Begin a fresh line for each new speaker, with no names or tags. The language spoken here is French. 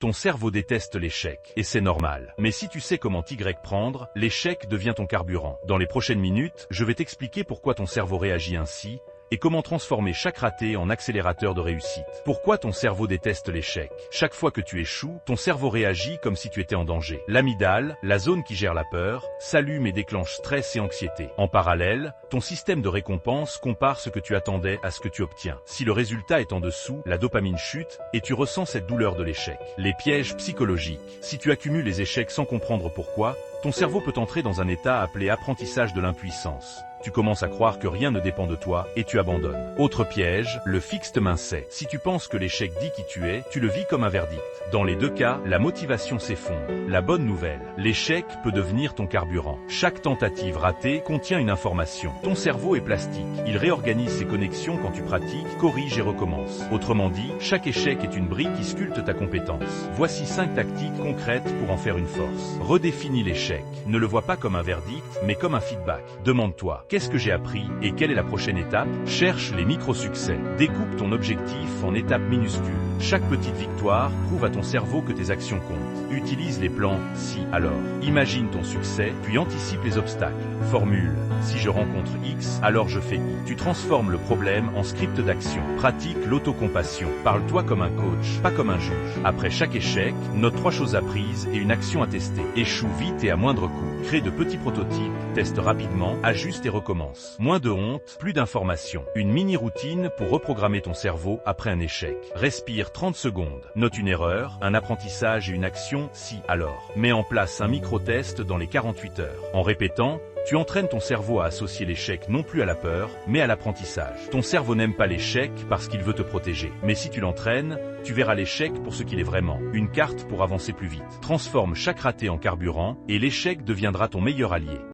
Ton cerveau déteste l'échec, et c'est normal. Mais si tu sais comment t'y prendre, l'échec devient ton carburant. Dans les prochaines minutes, je vais t'expliquer pourquoi ton cerveau réagit ainsi, et comment transformer chaque raté en accélérateur de réussite. Pourquoi ton cerveau déteste l'échec? Chaque fois que tu échoues, ton cerveau réagit comme si tu étais en danger. L'amygdale, la zone qui gère la peur, s'allume et déclenche stress et anxiété. En parallèle, ton système de récompense compare ce que tu attendais à ce que tu obtiens. Si le résultat est en dessous, la dopamine chute, et tu ressens cette douleur de l'échec. Les pièges psychologiques. Si tu accumules les échecs sans comprendre pourquoi, ton cerveau peut entrer dans un état appelé apprentissage de l'impuissance. Tu commences à croire que rien ne dépend de toi et tu abandonnes. Autre piège, le fixed mindset. Si tu penses que l'échec dit qui tu es, tu le vis comme un verdict. Dans les deux cas, la motivation s'effondre. La bonne nouvelle, l'échec peut devenir ton carburant. Chaque tentative ratée contient une information. Ton cerveau est plastique. Il réorganise ses connexions quand tu pratiques, corrige et recommence. Autrement dit, chaque échec est une brique qui sculpte ta compétence. Voici 5 tactiques concrètes pour en faire une force. Redéfinis l'échec. Ne le vois pas comme un verdict, mais comme un feedback. Demande-toi, qu'est-ce que j'ai appris et quelle est la prochaine étape? Cherche les micro-succès. Découpe ton objectif en étapes minuscules. Chaque petite victoire prouve à ton cerveau que tes actions comptent. Utilise les plans « si, alors ». Imagine ton succès, puis anticipe les obstacles. Formule « si je rencontre X, alors je fais Y ». Tu transformes le problème en script d'action. Pratique l'autocompassion. Parle-toi comme un coach, pas comme un juge. Après chaque échec, note 3 choses apprises et une action à tester. Échoue vite et à moindre coût. Crée de petits prototypes, teste rapidement, ajuste et recommence. Moins de honte, plus d'informations. Une mini-routine pour reprogrammer ton cerveau après un échec. Respire 30 secondes. Note une erreur, un apprentissage et une action, si, alors. Mets en place un micro-test dans les 48 heures. En répétant, tu entraînes ton cerveau à associer l'échec non plus à la peur, mais à l'apprentissage. Ton cerveau n'aime pas l'échec parce qu'il veut te protéger. Mais si tu l'entraînes, tu verras l'échec pour ce qu'il est vraiment. Une carte pour avancer plus vite. Transforme chaque raté en carburant et l'échec deviendra ton meilleur allié.